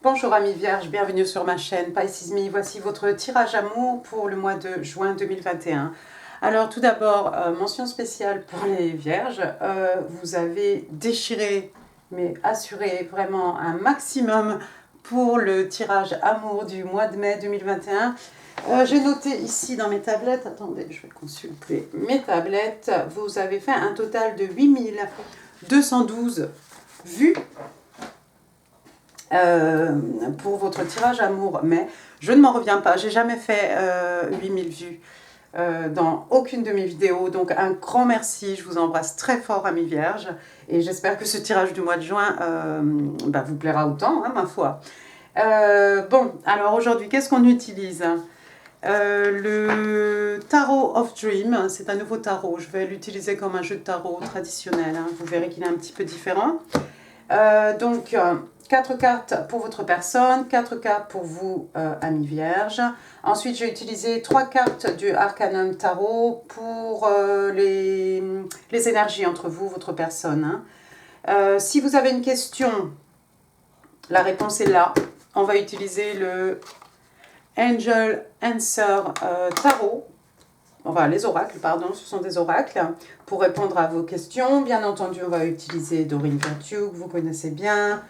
Bonjour amis vierges, bienvenue sur ma chaîne Pisces Me. Voici votre tirage amour pour le mois de juin 2021. Alors tout d'abord, mention spéciale pour les vierges. Vous avez déchiré, mais assuré vraiment un maximum pour le tirage amour du mois de mai 2021. J'ai noté ici dans mes tablettes, attendez, je vais consulter mes tablettes. Vous avez fait un total de 8212 vues. Pour votre tirage amour, mais je ne m'en reviens pas, j'ai jamais fait 8000 vues dans aucune de mes vidéos, donc un grand merci, je vous embrasse très fort amis vierges, et j'espère que ce tirage du mois de juin vous plaira autant, hein, ma foi. Bon, alors aujourd'hui, qu'est-ce qu'on utilise? Le Tarot of Dream, c'est un nouveau tarot, je vais l'utiliser comme un jeu de tarot traditionnel, hein. Vous verrez qu'il est un petit peu différent. Donc, 4 cartes pour votre personne, 4 cartes pour vous, amis vierges. Ensuite, j'ai utilisé 3 cartes du Arcanum Tarot pour les énergies entre vous, votre personne, hein. Si vous avez une question, la réponse est là. On va utiliser le Angel Answer Tarot. Enfin, les oracles, pardon, ce sont des oracles pour répondre à vos questions. Bien entendu, on va utiliser Doreen Virtue, que vous connaissez bien.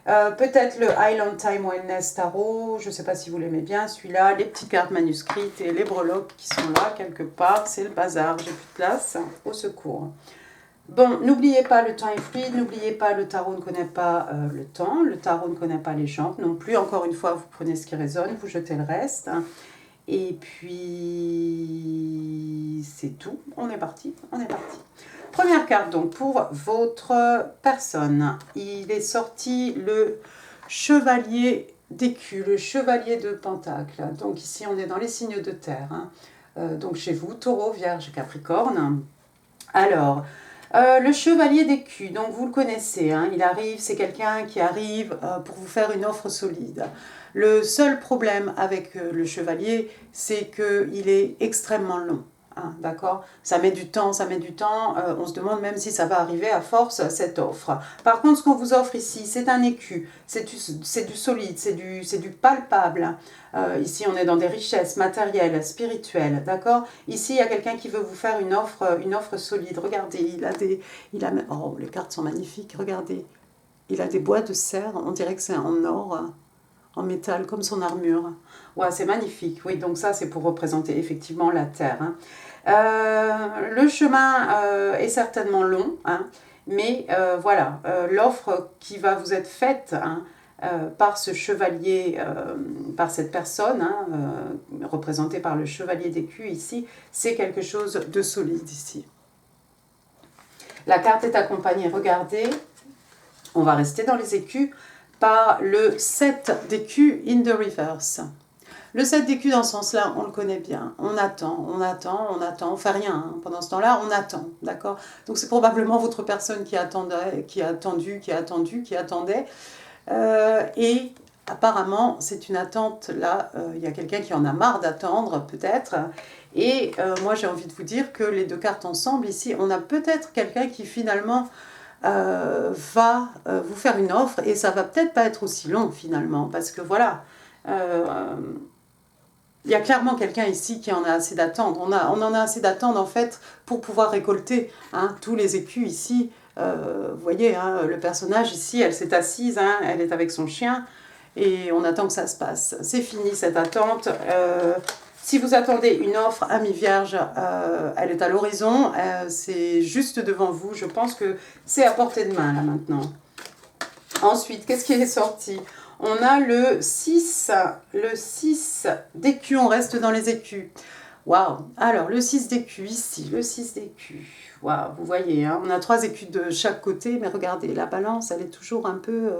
Peut-être le Island Time Wellness Tarot, je ne sais pas si vous l'aimez bien, celui-là. Les petites cartes manuscrites et les breloques qui sont là, quelque part. C'est le bazar, j'ai plus de place. Au secours. Bon, n'oubliez pas, le temps est fluide. N'oubliez pas, le tarot ne connaît pas le temps. Le tarot ne connaît pas les gens non plus. Encore une fois, vous prenez ce qui résonne, vous jetez le reste. Et puis, c'est tout. On est parti, on est parti. Première carte, donc, pour votre personne. Il est sorti le chevalier d'écu, le chevalier de pentacle. Donc, ici, on est dans les signes de terre, hein. Donc, chez vous, taureau, vierge, capricorne. Alors, le chevalier d'écu, donc vous le connaissez, hein, il arrive, c'est quelqu'un qui arrive pour vous faire une offre solide. Le seul problème avec le chevalier, c'est qu'il est extrêmement long. Hein, d'accord, ça met du temps, on se demande même si ça va arriver à force, cette offre. Par contre, ce qu'on vous offre ici, c'est un écu, c'est du solide, c'est du palpable. Ici, on est dans des richesses matérielles, spirituelles, d'accord. Ici, il y a quelqu'un qui veut vous faire une offre solide. Regardez, oh, les cartes sont magnifiques, regardez. Il a des bois de serre, on dirait que c'est en or, en métal, comme son armure. Ouais, c'est magnifique. Oui, donc ça, c'est pour représenter effectivement la terre, hein. Le chemin est certainement long, hein, mais voilà, l'offre qui va vous être faite, hein, par ce chevalier, par cette personne, hein, représentée par le chevalier d'écu ici, c'est quelque chose de solide ici. La carte est accompagnée, regardez, on va rester dans les écus, par le 7 d'écu in the reverse. Le 7 d'écu dans ce sens-là, on le connaît bien. On attend, on fait rien. Hein. Pendant ce temps-là, on attend, d'accord? Donc c'est probablement votre personne qui attendait, qui attendait. Et apparemment, c'est une attente, là, il y a quelqu'un qui en a marre d'attendre, peut-être. Et moi, j'ai envie de vous dire que les deux cartes ensemble, ici, on a peut-être quelqu'un qui finalement va vous faire une offre, et ça va peut-être pas être aussi long, finalement, parce que voilà... il y a clairement quelqu'un ici qui en a assez d'attendre. On en a assez d'attendre en fait pour pouvoir récolter, hein, tous les écus ici. Vous voyez, hein, le personnage ici, elle s'est assise, hein, elle est avec son chien et on attend que ça se passe. C'est fini cette attente. Si vous attendez une offre, amis vierges, elle est à l'horizon, c'est juste devant vous. Je pense que c'est à portée de main là maintenant. Ensuite, qu'est-ce qui est sorti ? On a le 6 d'écu, on reste dans les écus. Waouh! Alors, le 6 d'écu ici, le 6 d'écu. Waouh, vous voyez, hein, on a 3 écus de chaque côté, mais regardez, la balance, elle est toujours un peu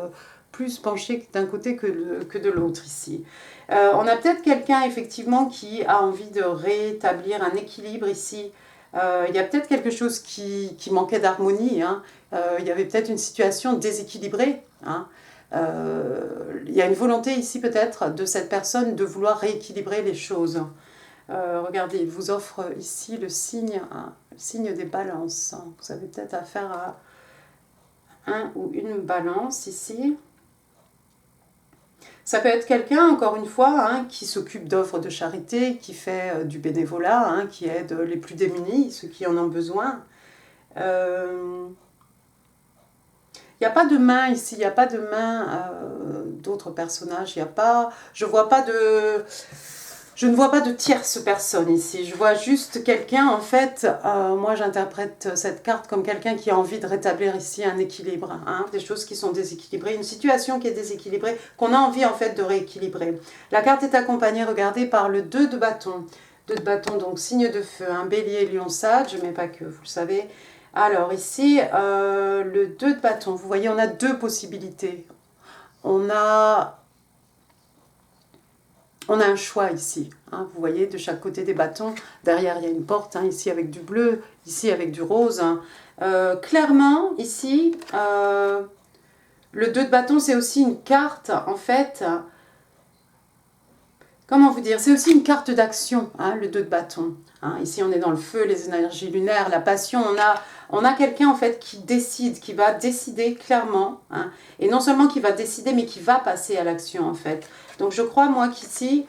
plus penchée d'un côté que de l'autre ici. On a peut-être quelqu'un, effectivement, qui a envie de rétablir un équilibre ici. Il y a peut-être quelque chose qui manquait d'harmonie, hein. Il y avait peut-être une situation déséquilibrée, hein. Il y a une volonté ici peut-être de cette personne de vouloir rééquilibrer les choses. Regardez, il vous offre ici le signe des balances. Vous avez peut-être affaire à un ou une balance ici. Ça peut être quelqu'un, encore une fois, hein, qui s'occupe d'œuvres de charité, qui fait du bénévolat, hein, qui aide les plus démunis, ceux qui en ont besoin. Il n'y a pas de main ici, il n'y a pas de main d'autres personnages. Il y a pas, je ne vois pas de tierce personne ici. Je vois juste quelqu'un, en fait, moi j'interprète cette carte comme quelqu'un qui a envie de rétablir ici un équilibre, hein, des choses qui sont déséquilibrées, une situation qui est déséquilibrée, qu'on a envie en fait de rééquilibrer. La carte est accompagnée, regardez, par le 2 de bâton. 2 de bâton, donc signe de feu, un bélier, lion, sage, mais pas que, vous le savez. Alors ici, le 2 de bâton, vous voyez, on a deux possibilités. On a un choix ici, hein, vous voyez, de chaque côté des bâtons. Derrière, il y a une porte, hein, ici avec du bleu, ici avec du rose. Hein. Clairement, ici, le 2 de bâton, c'est aussi une carte, en fait, comment vous dire, c'est aussi une carte d'action, hein, le 2 de bâton. Hein. Ici, on est dans le feu, les énergies lunaires, la passion. On a quelqu'un, en fait, qui décide, qui va décider clairement. Hein, et non seulement qui va décider, mais qui va passer à l'action, en fait. Donc, je crois, moi, qu'ici,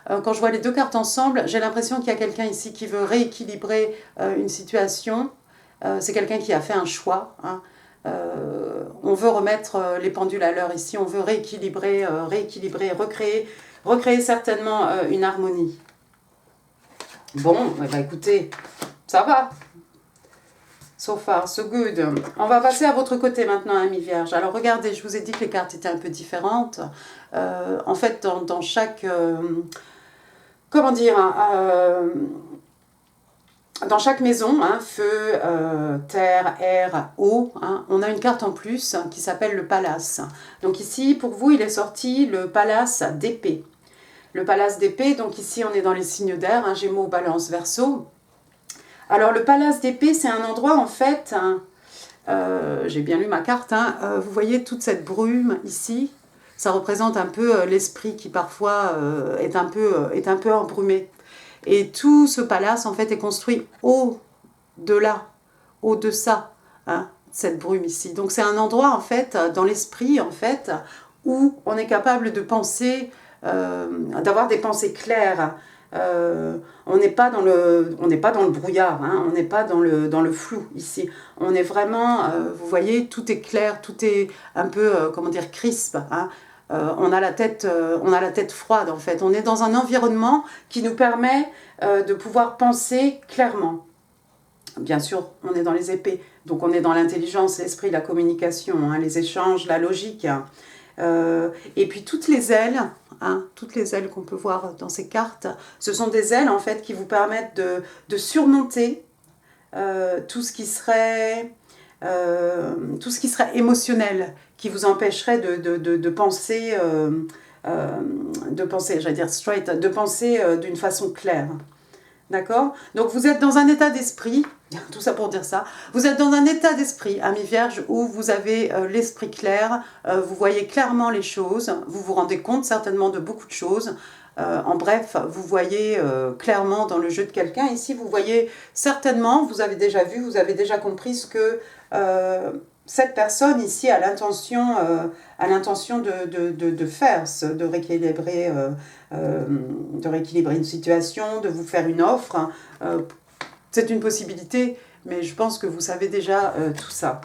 quand je vois les deux cartes ensemble, j'ai l'impression qu'il y a quelqu'un ici qui veut rééquilibrer une situation. C'est quelqu'un qui a fait un choix. Hein. On veut remettre les pendules à l'heure ici. On veut rééquilibrer, recréer certainement une harmonie. Bon, eh ben, écoutez, ça va. So far, so good. On va passer à votre côté maintenant, Amis Vierge. Alors regardez, je vous ai dit que les cartes étaient un peu différentes. En fait, dans chaque... comment dire, dans chaque maison, hein, feu, terre, air, eau, hein, on a une carte en plus qui s'appelle le palace. Donc ici, pour vous, il est sorti le palace d'épée. Le palace d'épée, donc ici on est dans les signes d'air, hein, Gémeaux, Balance, Verseau. Alors le palace d'épée, c'est un endroit en fait, hein, j'ai bien lu ma carte, hein, vous voyez toute cette brume ici, ça représente un peu l'esprit qui parfois est un peu embrumé. Et tout ce palace en fait est construit au-delà, au-deçà, hein, cette brume ici. Donc c'est un endroit en fait, dans l'esprit en fait, où on est capable de penser, d'avoir des pensées claires. On n'est pas dans le brouillard, hein, on n'est pas dans le flou ici. On est vraiment, vous voyez, tout est clair, tout est un peu, comment dire, crisp. Hein. On a la tête froide en fait. On est dans un environnement qui nous permet de pouvoir penser clairement. Bien sûr, on est dans les épées, donc on est dans l'intelligence, l'esprit, la communication, hein, les échanges, la logique. Hein. Et puis toutes les ailes, hein, toutes les ailes qu'on peut voir dans ces cartes, ce sont des ailes en fait qui vous permettent de surmonter tout ce qui serait émotionnel, qui vous empêcherait de penser, j'allais dire straight, de penser d'une façon claire. D'accord? Donc vous êtes dans un état d'esprit, tout ça pour dire ça, vous êtes dans un état d'esprit, Amis Vierges, où vous avez l'esprit clair, vous voyez clairement les choses, vous vous rendez compte certainement de beaucoup de choses. En bref, vous voyez clairement dans le jeu de quelqu'un. Ici, vous voyez certainement, vous avez déjà vu, vous avez déjà compris ce que cette personne ici a l'intention de faire, de rééquilibrer une situation, de vous faire une offre. C'est une possibilité, mais je pense que vous savez déjà tout ça.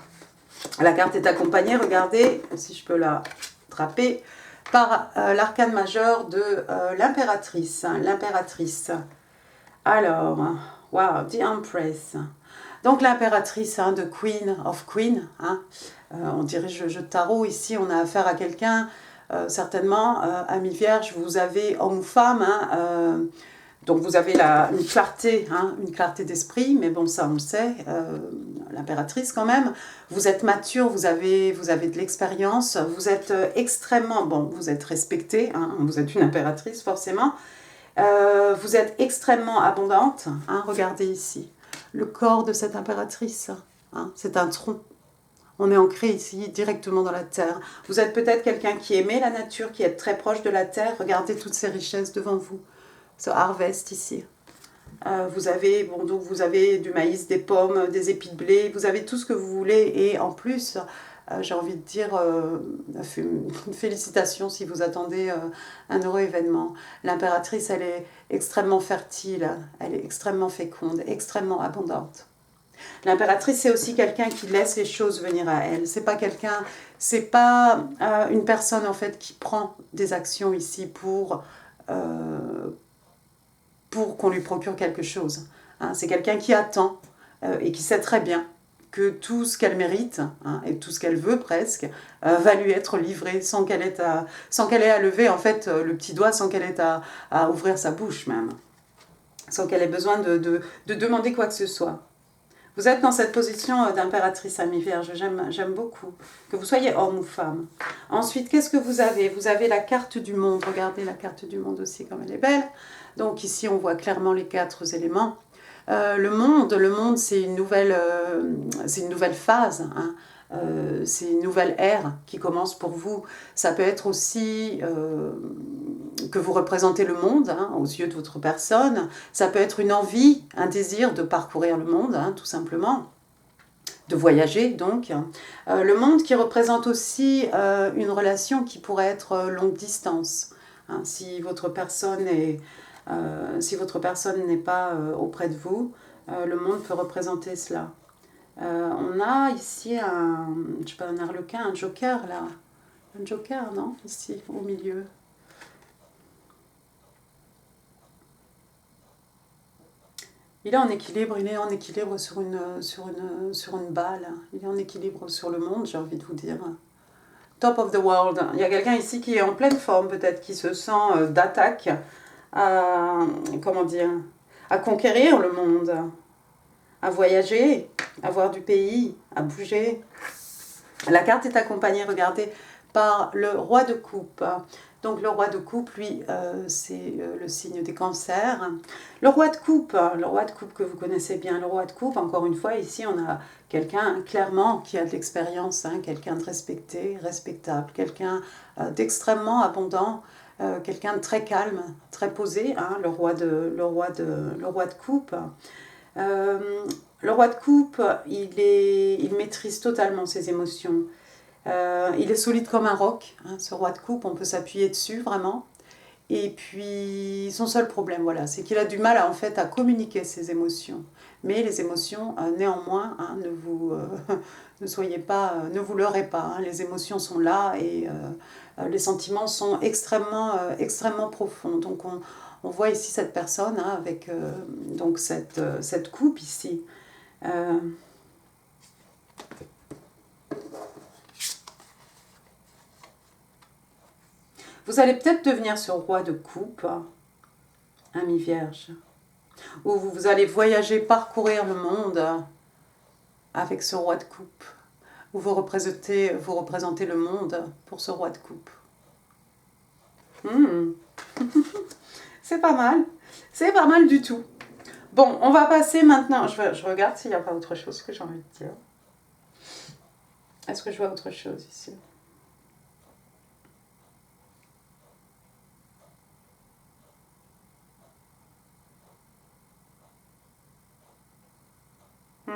La carte est accompagnée, regardez, si je peux la attraper, par l'arcane majeur de l'impératrice. L'impératrice. Alors, wow, the Empress. Donc l'impératrice, hein, de Queen of Queen, hein, on dirige le jeu de tarot, ici on a affaire à quelqu'un, certainement, Amis Vierges, vous avez homme ou femme, hein, donc vous avez une clarté, hein, une clarté d'esprit, mais bon ça on le sait, l'impératrice quand même, vous êtes mature, vous avez de l'expérience, vous êtes extrêmement, bon vous êtes respectée, hein, vous êtes une impératrice forcément, vous êtes extrêmement abondante, hein, regardez ici. Le corps de cette impératrice, hein, c'est un tronc. On est ancré ici, directement dans la terre. Vous êtes peut-être quelqu'un qui aimait la nature, qui est très proche de la terre. Regardez toutes ces richesses devant vous. Ce harvest ici. Vous avez du maïs, des pommes, des épis de blé. Vous avez tout ce que vous voulez. Et en plus, j'ai envie de dire, félicitations si vous attendez un heureux événement. L'impératrice, elle est extrêmement fertile, elle est extrêmement féconde, extrêmement abondante. L'impératrice, c'est aussi quelqu'un qui laisse les choses venir à elle. C'est pas quelqu'un, c'est pas une personne en fait qui prend des actions ici pour qu'on lui procure quelque chose. Hein, c'est quelqu'un qui attend et qui sait très bien que tout ce qu'elle mérite, hein, et tout ce qu'elle veut presque, va lui être livré sans qu'elle ait à lever en fait le petit doigt, sans qu'elle ait à ouvrir sa bouche même, sans qu'elle ait besoin de demander quoi que ce soit. Vous êtes dans cette position d'impératrice à mi-vierge, j'aime beaucoup, que vous soyez homme ou femme. Ensuite, qu'est-ce que vous avez? Vous avez la carte du monde, regardez la carte du monde aussi comme elle est belle. Donc ici, on voit clairement les 4 éléments. Le monde c'est une nouvelle phase, hein. C'est une nouvelle ère qui commence pour vous. Ça peut être aussi que vous représentez le monde, hein, aux yeux de votre personne. Ça peut être une envie, un désir de parcourir le monde, hein, tout simplement. De voyager, donc. Le monde qui représente aussi une relation qui pourrait être longue distance. Hein, si votre personne n'est pas auprès de vous, le monde peut représenter cela. On a ici un arlequin, un joker là. Un joker, non? Ici, au milieu. Il est en équilibre sur une balle. Il est en équilibre sur le monde, j'ai envie de vous dire. Top of the world. Il y a quelqu'un ici qui est en pleine forme, peut-être, qui se sent d'attaque à conquérir le monde, à voyager, à voir du pays, à bouger. La carte est accompagnée, regardez, par le roi de coupe. Donc le roi de coupe, lui, c'est le signe des cancers. Le roi de coupe que vous connaissez bien, le roi de coupe, encore une fois, ici on a quelqu'un clairement qui a de l'expérience, hein, quelqu'un de respecté, respectable, quelqu'un d'extrêmement abondant, quelqu'un de très calme, très posé, hein, le roi de coupe. Le roi de coupe, il maîtrise totalement ses émotions. Il est solide comme un roc, hein, ce roi de coupe, on peut s'appuyer dessus vraiment. Et puis son seul problème, voilà, c'est qu'il a du mal en fait à communiquer ses émotions. Mais les émotions, néanmoins, hein, ne soyez pas, ne vous leurrez pas. Hein, les émotions sont là et les sentiments sont extrêmement profonds. Donc on voit ici cette personne, hein, avec donc cette coupe ici. Vous allez peut-être devenir ce roi de coupe, un mi-vierge, où vous allez voyager, parcourir le monde avec ce roi de coupe, où vous représentez le monde pour ce roi de coupe. C'est pas mal du tout. Bon, on va passer maintenant, je regarde s'il n'y a pas autre chose que j'ai envie de dire. Est-ce que je vois autre chose ici ?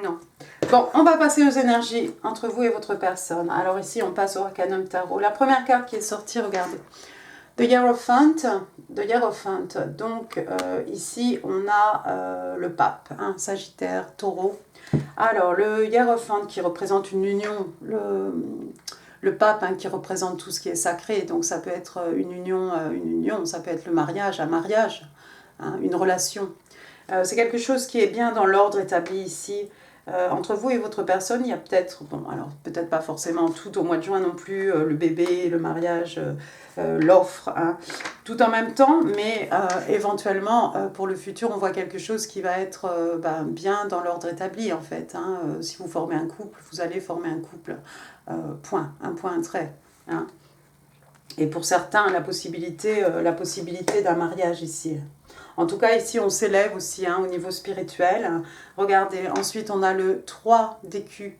Non. Bon, on va passer aux énergies entre vous et votre personne. Alors ici, on passe au Arcanum Tarot. La première carte qui est sortie, regardez. The Hierophant. Donc ici, on a le pape, hein, Sagittaire, Taureau. Alors, le Hierophant qui représente une union, le pape, hein, qui représente tout ce qui est sacré. Donc ça peut être une union, ça peut être le mariage, un mariage, hein, une relation. C'est quelque chose qui est bien dans l'ordre établi ici. Entre vous et votre personne, il y a peut-être, bon, alors peut-être pas forcément tout au mois de juin non plus, le bébé, le mariage, l'offre, hein, tout en même temps, mais éventuellement, pour le futur, on voit quelque chose qui va être bien dans l'ordre établi, en fait. Hein. Si vous formez un couple, vous allez former un couple, point, un trait. Hein. Et pour certains, la possibilité d'un mariage ici. En tout cas, ici, on s'élève aussi, hein, au niveau spirituel. Regardez, ensuite, on a le 3 d'écus.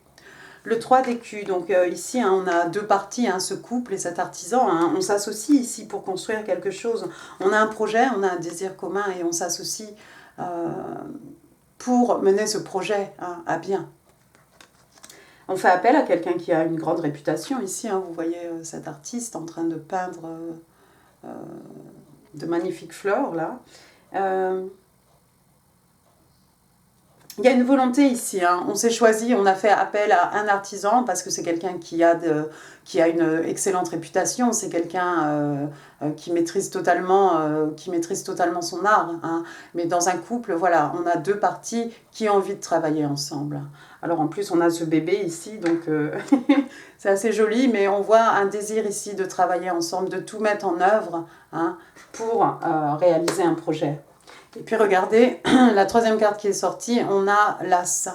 Le 3 d'écus, donc ici, hein, on a deux parties, hein, ce couple et cet artisan. Hein, on s'associe ici pour construire quelque chose. On a un projet, on a un désir commun et on s'associe pour mener ce projet, hein, à bien. On fait appel à quelqu'un qui a une grande réputation ici. Hein. Vous voyez cet artiste en train de peindre de magnifiques fleurs là. Il y a une volonté ici, hein. On s'est choisi, on a fait appel à un artisan parce que c'est quelqu'un qui a une excellente réputation, c'est quelqu'un qui maîtrise totalement son art. Hein. Mais dans un couple, voilà, on a deux parties qui ont envie de travailler ensemble. Alors en plus, on a ce bébé ici, donc c'est assez joli, mais on voit un désir ici de travailler ensemble, de tout mettre en œuvre hein, pour réaliser un projet. Et puis regardez, la troisième carte qui est sortie, on a l'As.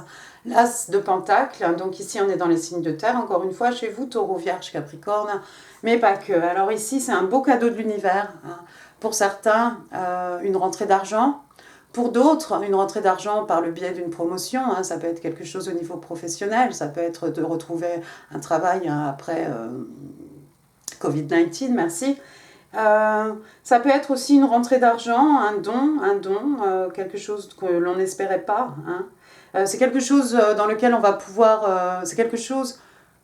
L'As de Pentacle, donc ici on est dans les signes de terre, encore une fois, chez vous, Taureau, Vierge, Capricorne, mais pas que. Alors ici, c'est un beau cadeau de l'univers. Hein. Pour certains, une rentrée d'argent. Pour d'autres, une rentrée d'argent par le biais d'une promotion. Hein. Ça peut être quelque chose au niveau professionnel, ça peut être de retrouver un travail hein, après Covid-19, merci. Ça peut être aussi une rentrée d'argent, un don, quelque chose que l'on n'espérait pas. Hein. C'est quelque chose dans lequel on va pouvoir, c'est quelque chose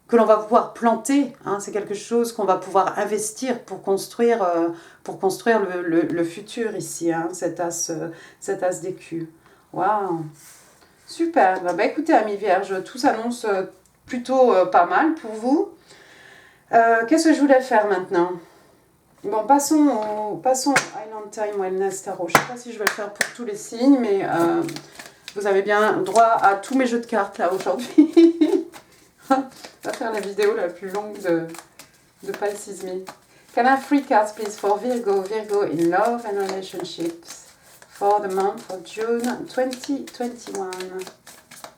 que l'on va pouvoir planter, hein. C'est quelque chose qu'on va pouvoir investir pour construire le futur ici, hein, cet as d'écu. Waouh, super. Bah, écoutez, amis vierges, tout s'annonce plutôt pas mal pour vous. Qu'est-ce que je voulais faire maintenant ? Bon, passons au Island Time Wellness Tarot. Je ne sais pas si je vais le faire pour tous les signes, mais vous avez bien droit à tous mes jeux de cartes là aujourd'hui. On va faire la vidéo la plus longue de Pisces Me. Can I have 3 cards please for Virgo? Virgo in love and relationships for the month of June 2021.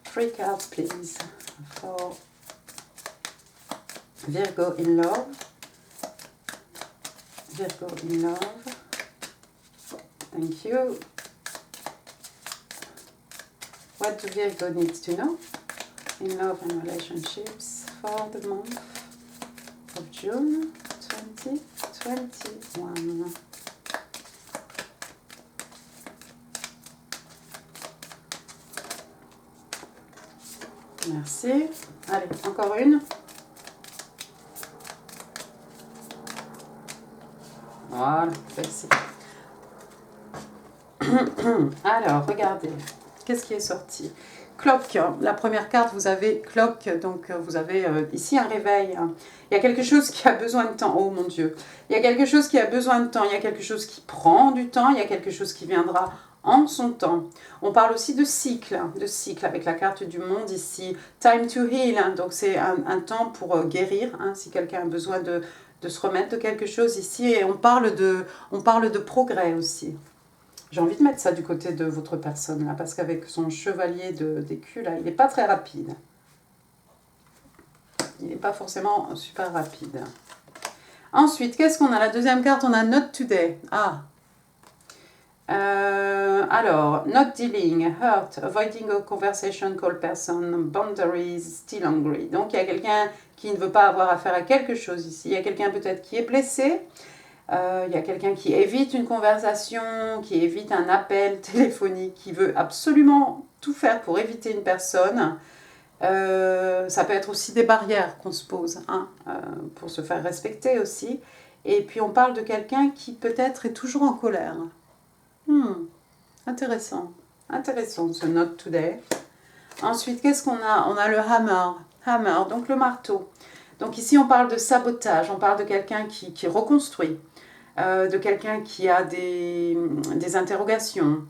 3 cards please for Virgo in love. Virgo in love. Thank you. What do Virgo needs to know in love and relationships for the month of June 2021? Merci. Allez, encore une. Voilà, celle-ci. Alors, regardez, qu'est-ce qui est sorti? Clock, la première carte, vous avez clock, donc vous avez ici un réveil. Il y a quelque chose qui a besoin de temps, oh mon Dieu. Il y a quelque chose qui a besoin de temps, il y a quelque chose qui prend du temps, il y a quelque chose qui viendra en son temps. On parle aussi de cycle avec la carte du monde ici. Time to heal, donc c'est un temps pour guérir, hein, si quelqu'un a besoin de se remettre de quelque chose ici. Et on parle de progrès aussi. J'ai envie de mettre ça du côté de votre personne, là, parce qu'avec son chevalier d'écu, là, il n'est pas très rapide. Il n'est pas forcément super rapide. Ensuite, qu'est-ce qu'on a? La deuxième carte, on a Not Today. Alors, not dealing, hurt, avoiding a conversation, call person, boundaries, still angry. Donc, il y a quelqu'un qui ne veut pas avoir affaire à quelque chose ici. Il y a quelqu'un peut-être qui est blessé. Il y a quelqu'un qui évite une conversation, qui évite un appel téléphonique, qui veut absolument tout faire pour éviter une personne. Ça peut être aussi des barrières qu'on se pose, hein, pour se faire respecter aussi. Et puis, on parle de quelqu'un qui peut-être est toujours en colère. Intéressant ce Not Today. Ensuite, qu'est-ce qu'on a? On a le hammer, donc le marteau. Donc ici, on parle de sabotage, on parle de quelqu'un qui reconstruit, de quelqu'un qui a des interrogations,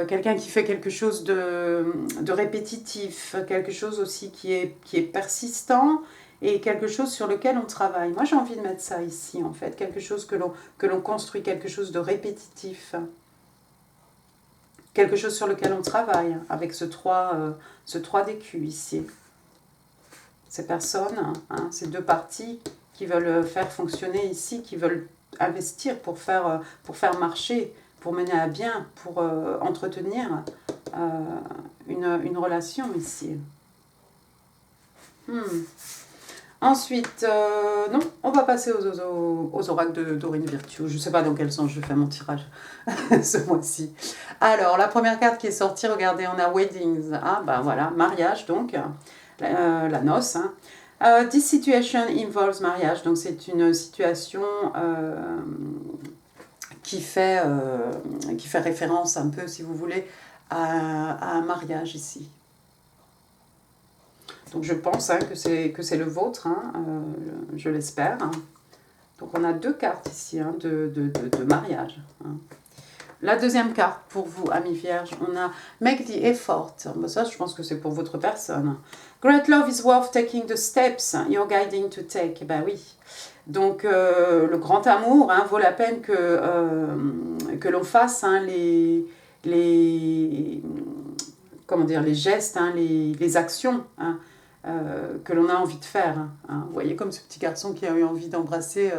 quelqu'un qui fait quelque chose de répétitif, quelque chose aussi qui est persistant et quelque chose sur lequel on travaille. Moi, j'ai envie de mettre ça ici, en fait, quelque chose que l'on construit, quelque chose de répétitif. Quelque chose sur lequel on travaille, avec ce 3 d'écu ici. Ces personnes, hein, ces deux parties qui veulent faire fonctionner ici, qui veulent investir pour faire marcher, pour mener à bien, pour entretenir une relation ici. Ensuite, non, on va passer aux oracles de Dorine Virtue. Je ne sais pas dans quel sens je fais mon tirage ce mois-ci. Alors, la première carte qui est sortie, regardez, on a Weddings. Ah, ben voilà, mariage donc. la noce. Hein. This situation involves mariage. Donc c'est une situation qui fait référence un peu, si vous voulez, à un mariage ici. Donc je pense hein, que c'est le vôtre, hein, je l'espère. Donc on a 2 cartes ici hein, de mariage. Hein. La deuxième carte pour vous, amis vierges, on a Make the effort. Bon, ça, je pense que c'est pour votre personne. Great love is worth taking the steps you're guiding to take. Ben oui. Donc le grand amour hein, vaut la peine que l'on fasse hein, comment dire, les gestes, hein, les actions hein, que l'on a envie de faire. Hein. Vous voyez comme ce petit garçon qui a eu envie d'embrasser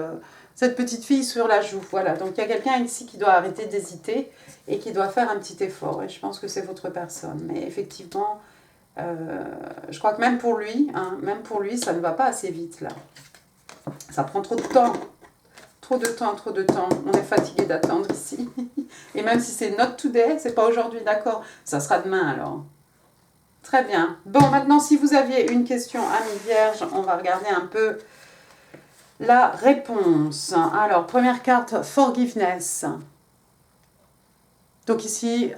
cette petite fille sur la joue. Voilà, donc il y a quelqu'un ici qui doit arrêter d'hésiter et qui doit faire un petit effort. Et je pense que c'est votre personne. Mais effectivement, je crois que même pour lui, ça ne va pas assez vite là. Ça prend trop de temps. Trop de temps. On est fatigué d'attendre ici. Et même si c'est not today, c'est pas aujourd'hui, d'accord? Ça sera demain alors. Très bien. Bon, maintenant, si vous aviez une question, amis vierges, on va regarder un peu la réponse. Alors, première carte, forgiveness. Donc ici,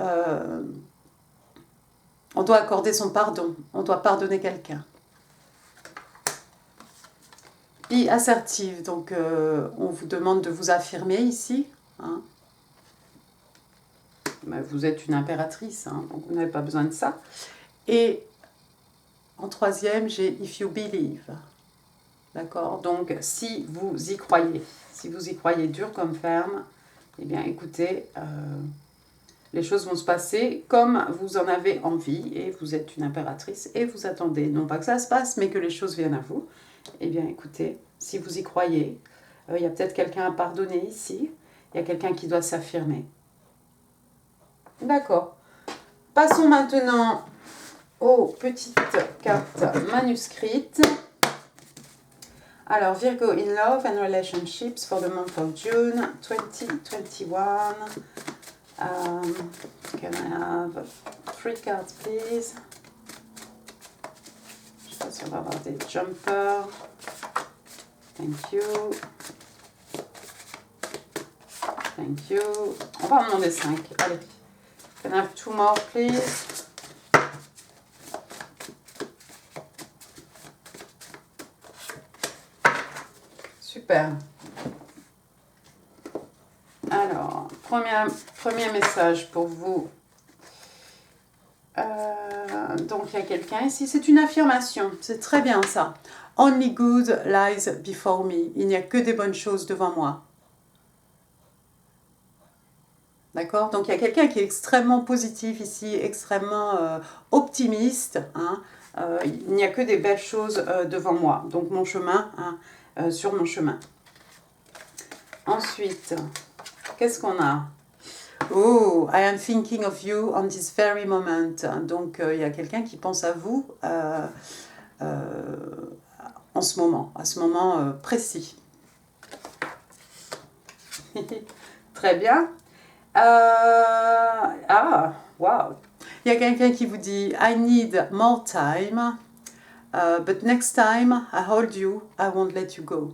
on doit accorder son pardon. On doit pardonner quelqu'un. Be assertive. Donc, on vous demande de vous affirmer ici. Hein. Ben, vous êtes une impératrice, hein, donc vous n'avez pas besoin de ça. Et en troisième, j'ai If you believe. D'accord? Donc, si vous y croyez dur comme ferme, eh bien, écoutez, les choses vont se passer comme vous en avez envie et vous êtes une impératrice et vous attendez, non pas que ça se passe, mais que les choses viennent à vous. Eh bien, écoutez, si vous y croyez, il y a peut-être quelqu'un à pardonner ici, il y a quelqu'un qui doit s'affirmer. D'accord. Passons maintenant aux petites cartes manuscrites. Alors, Virgo in love and relationships for the month of June 2021. Can I have 3 cards, please? Je sais pas si on va avoir des jumpers. Thank you. Thank you. On va en demander 5. Allez. Can I have 2 more, please? Super. Alors, premier message pour vous. Donc, il y a quelqu'un ici. C'est une affirmation. C'est très bien ça. Only good lies before me. Il n'y a que des bonnes choses devant moi. D'accord? Donc, il y a quelqu'un qui est extrêmement positif ici, extrêmement optimiste. Hein. Il n'y a que des belles choses devant moi. Donc, mon chemin, hein, sur mon chemin. Ensuite, qu'est-ce qu'on a? Oh, I am thinking of you on this very moment. Donc, il y a quelqu'un qui pense à vous en ce moment, à ce moment précis. Très bien. Wow. Il y a quelqu'un qui vous dit I need more time, but next time I hold you, I won't let you go.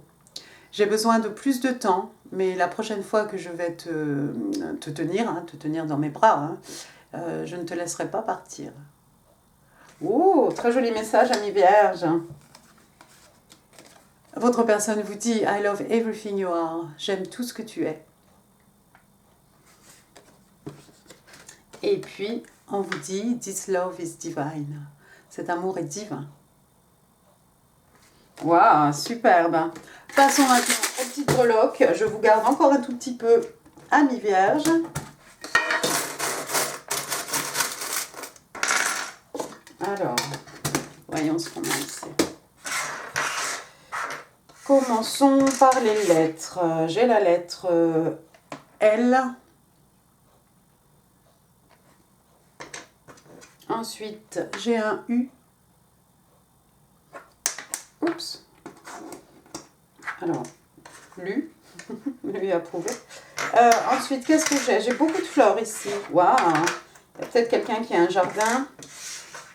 J'ai besoin de plus de temps, mais la prochaine fois que je vais te tenir dans mes bras, hein, je ne te laisserai pas partir. Oh, très joli message, amis vierges. Votre personne vous dit I love everything you are. J'aime tout ce que tu es. Et puis, on vous dit this love is divine. Cet amour est divin. Waouh, superbe. Passons maintenant aux petites breloques. Je vous garde encore un tout petit peu, amis vierges. Alors, voyons ce qu'on a ici. Commençons par les lettres. J'ai la lettre L. Ensuite, j'ai un U. Oups. Alors, lu. Lui approuvé. Ensuite, qu'est-ce que j'ai? J'ai beaucoup de fleurs ici. Waouh. Il y a peut-être quelqu'un qui a un jardin,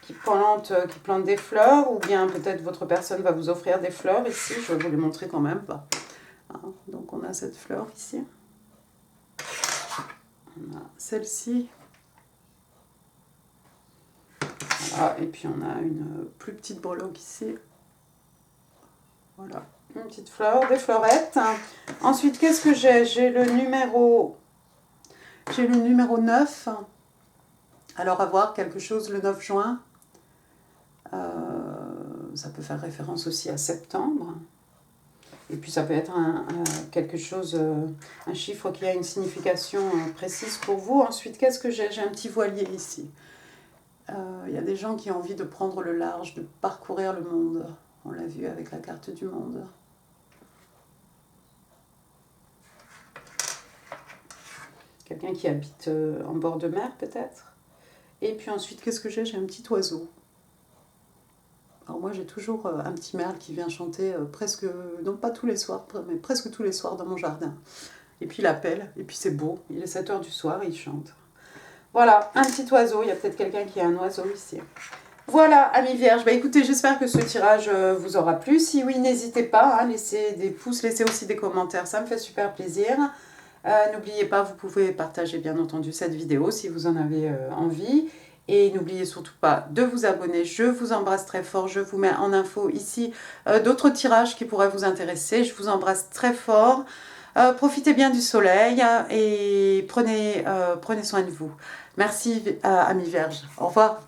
qui qui plante des fleurs, ou bien peut-être votre personne va vous offrir des fleurs ici. Je vais vous les montrer quand même. Hein, donc on a cette fleur ici. On a celle-ci. Voilà, et puis on a une plus petite breloque ici. Voilà, une petite fleur, des fleurettes. Ensuite, qu'est-ce que j'ai? J'ai le numéro 9. Alors, à voir quelque chose le 9 juin. Ça peut faire référence aussi à septembre. Et puis, ça peut être quelque chose, un chiffre qui a une signification précise pour vous. Ensuite, qu'est-ce que j'ai? J'ai un petit voilier ici. Il y a des gens qui ont envie de prendre le large, de parcourir le monde. On l'a vu avec la carte du monde. Quelqu'un qui habite en bord de mer, peut-être. Et puis ensuite, qu'est-ce que j'ai? J'ai un petit oiseau. Alors moi, j'ai toujours un petit merle qui vient chanter presque, non pas tous les soirs, mais presque tous les soirs dans mon jardin. Et puis il appelle, et puis c'est beau. Il est 7 h du soir et il chante. Voilà, un petit oiseau. Il y a peut-être quelqu'un qui a un oiseau ici. Voilà, amis vierges. Bah, écoutez, j'espère que ce tirage vous aura plu. Si oui, n'hésitez pas, hein, laissez des pouces, laissez aussi des commentaires. Ça me fait super plaisir. N'oubliez pas, vous pouvez partager bien entendu cette vidéo si vous en avez envie. Et n'oubliez surtout pas de vous abonner. Je vous embrasse très fort. Je vous mets en info ici d'autres tirages qui pourraient vous intéresser. Je vous embrasse très fort. Profitez bien du soleil et prenez soin de vous. Merci, amis vierges. Au revoir.